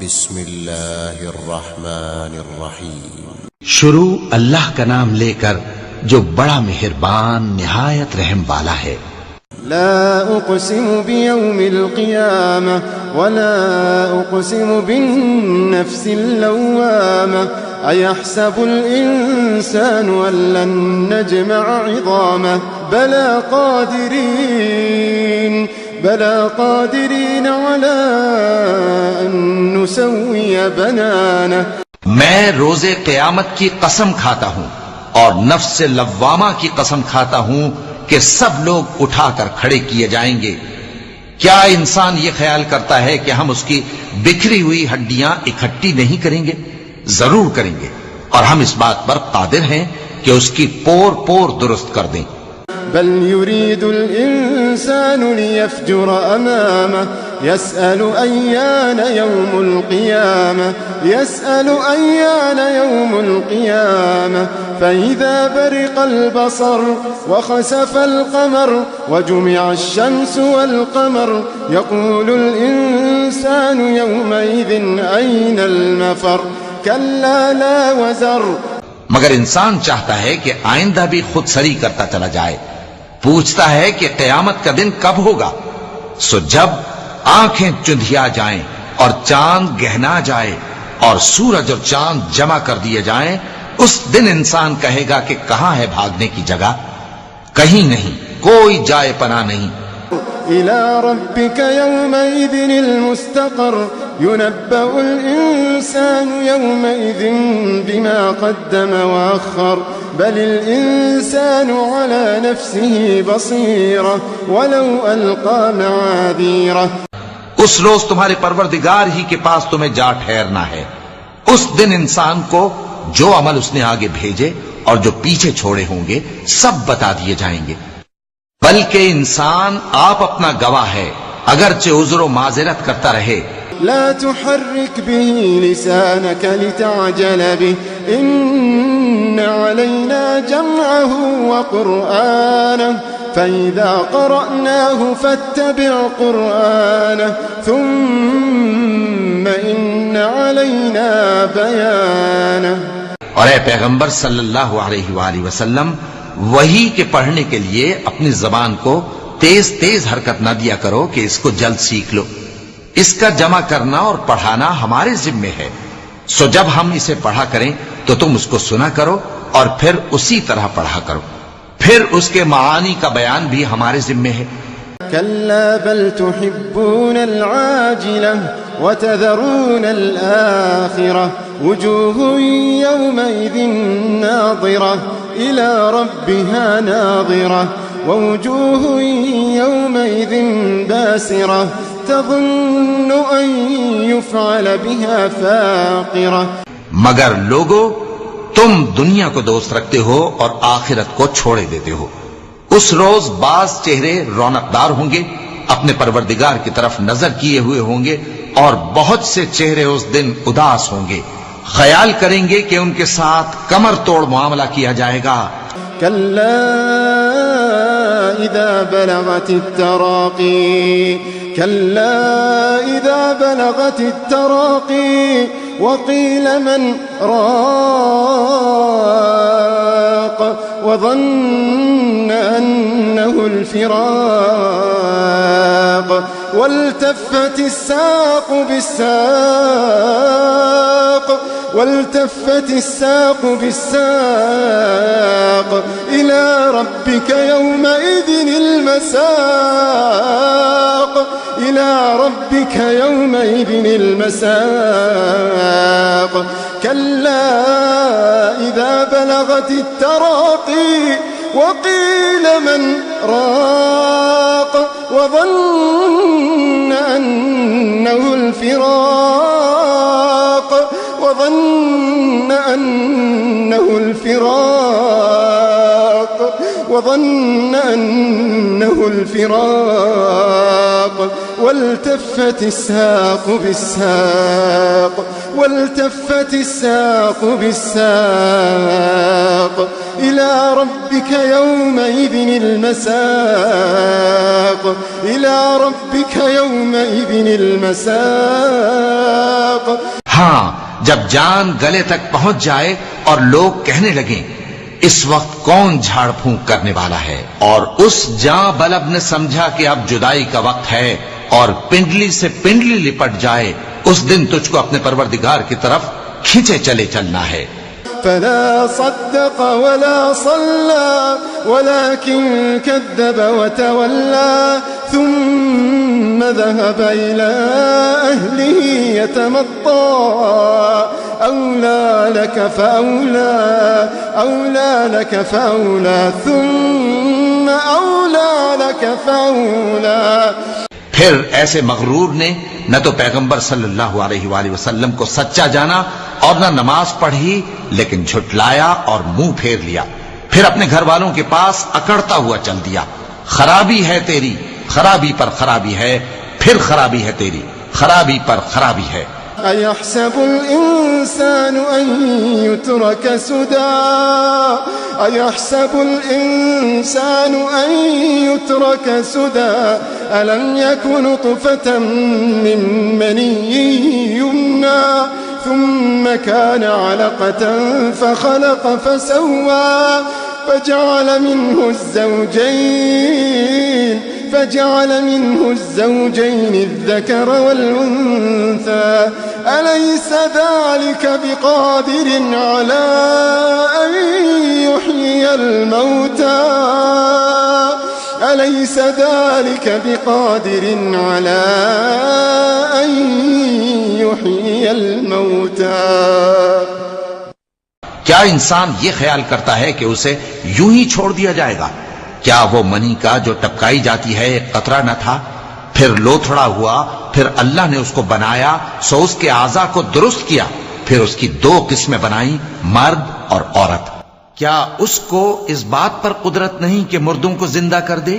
بسم اللہ الرحمن الرحیم. شروع اللہ کا نام لے کر جو بڑا مہربان نہایت رحم والا ہے. لا اقسم بیوم القیامہ ولا اقسم بالنفس اللوامہ ایحسب الانسان ان لن نجمع عظامہ بلا قادرین علی ان نسوی بنانہ. میں روز قیامت کی قسم کھاتا ہوں اور نفس لوامہ کی قسم کھاتا ہوں کہ سب لوگ اٹھا کر کھڑے کیے جائیں گے. کیا انسان یہ خیال کرتا ہے کہ ہم اس کی بکھری ہوئی ہڈیاں اکٹھی نہیں کریں گے؟ ضرور کریں گے، اور ہم اس بات پر قادر ہیں کہ اس کی پور پور درست کر دیں. بل يريد الإنسان ليفجر أمامه يسأل أيان يوم القيامة فإذا برق البصر وخسف القمر وجمع الشمس والقمر يقول الإنسان يومئذ أين المفر كلا لا وزر. مگر انسان چاہتا ہے کہ آئندہ بھی خود سری کرتا چلا جائے، پوچھتا ہے کہ قیامت کا دن کب ہوگا. سو جب آنکھیں چندھیا جائیں اور چاند گہنا جائے اور سورج اور چاند جمع کر دیے جائیں، اس دن انسان کہے گا کہ کہاں ہے بھاگنے کی جگہ؟ کہیں نہیں، کوئی جائے پناہ نہیں. إلى ربك يومئذ المستقر ينبأ الإنسان يومئذ بما قدم وأخر بل الإنسان على نفسه بصيرة ولو ألقى معاذيره. اس روز تمہارے پروردگار ہی کے پاس تمہیں جا ٹھہرنا ہے. اس دن انسان کو جو عمل اس نے آگے بھیجے اور جو پیچھے چھوڑے ہوں گے سب بتا دیے جائیں گے. بلکہ انسان آپ اپنا گواہ ہے، اگرچہ عذر و معذرت کرتا رہے. لا تحرك به لسانك لتعجل به إن علينا جمعه وقرآنه فإذا قرأناه فاتبع قرآنه ثم إن علينا بيانه. اور اے پیغمبر صلی اللہ علیہ وآلہ وسلم، وہی کے پڑھنے کے لیے اپنی زبان کو تیز تیز حرکت نہ دیا کرو کہ اس کو جلد سیکھ لو. اس کا جمع کرنا اور پڑھانا ہمارے ذمے ہے. سو جب ہم اسے پڑھا کریں تو تم اس کو سنا کرو اور پھر اسی طرح پڑھا کرو. پھر اس کے معانی کا بیان بھی ہمارے ذمے ہے. كلا بل تحبون العاجلة وتذرون الآخرة وجوه يومئذ ناظرة إلى ربها ناظرة ووجوه يومئذ باسرة تظن أن يفعل بها فاقرة. مگر لوگو، تم دنیا کو دوست رکھتے ہو اور آخرت کو چھوڑے دیتے ہو. اس روز بعض چہرے رونقدار ہوں گے، اپنے پروردگار کی طرف نظر کیے ہوئے ہوں گے، اور بہت سے چہرے اس دن اداس ہوں گے، خیال کریں گے کہ ان کے ساتھ کمر توڑ معاملہ کیا جائے گا. كلا إذا بلغت التراقي وقيل من راق وظن أنه الفراق والتفت الساق بالساق إلى ربك يومئذ المساق. كلا إذا بلغت التراقي وقيل من راق وظن أنه الفراق والتفت الساق بالساق إلى ربك يومئذ المساق. ہاں جب جان گلے تک پہنچ جائے اور لوگ کہنے لگیں اس وقت کون جھاڑ پھونک کرنے والا ہے، اور اس جاں بلب نے سمجھا کہ اب جدائی کا وقت ہے اور پنڈلی سے پنڈلی لپٹ جائے، اس دن تجھ کو اپنے پروردگار کی طرف کھینچے چلے چلنا ہے۔ فلا صدق ولا صلى ولكن كذب وتولى ثم ذهب إلى أهله يتمطى أولى لك فأولى ثم أولى لك فأولى۔ پھر ایسے مغرور نے نہ تو پیغمبر صلی اللہ علیہ وآلہ وسلم کو سچا جانا اور نہ نماز پڑھی، لیکن جھٹلایا اور منہ پھیر لیا، پھر اپنے گھر والوں کے پاس اکڑتا ہوا چل دیا۔ خرابی ہے تیری، خرابی پر خرابی ہے، پھر خرابی ہے تیری، خرابی پر خرابی ہے۔ أيحسب الإنسان أن يترك سدى أيحسب الإنسان أن يترك سدى ألم يكن نطفة من مني يمنى ثم كان علقة فخلق فسوى فجعل منه الزوجين الذكر والأنثى أليس ذلك بقادر على أن يحيي الموتى أليس ذلك بقادر على أن يحيي الموتى۔ کیا انسان یہ خیال کرتا ہے کہ اسے یوں ہی چھوڑ دیا جائے گا؟ کیا وہ منی کا جو ٹپکائی جاتی ہے ایک قطرہ نہ تھا، پھر لوتھڑا ہوا، پھر اللہ نے اس کو بنایا، سو اس کے اعضاء کو درست کیا، پھر اس کی دو قسمیں بنائیں، مرد اور عورت۔ کیا اس کو اس بات پر قدرت نہیں کہ مردوں کو زندہ کر دے؟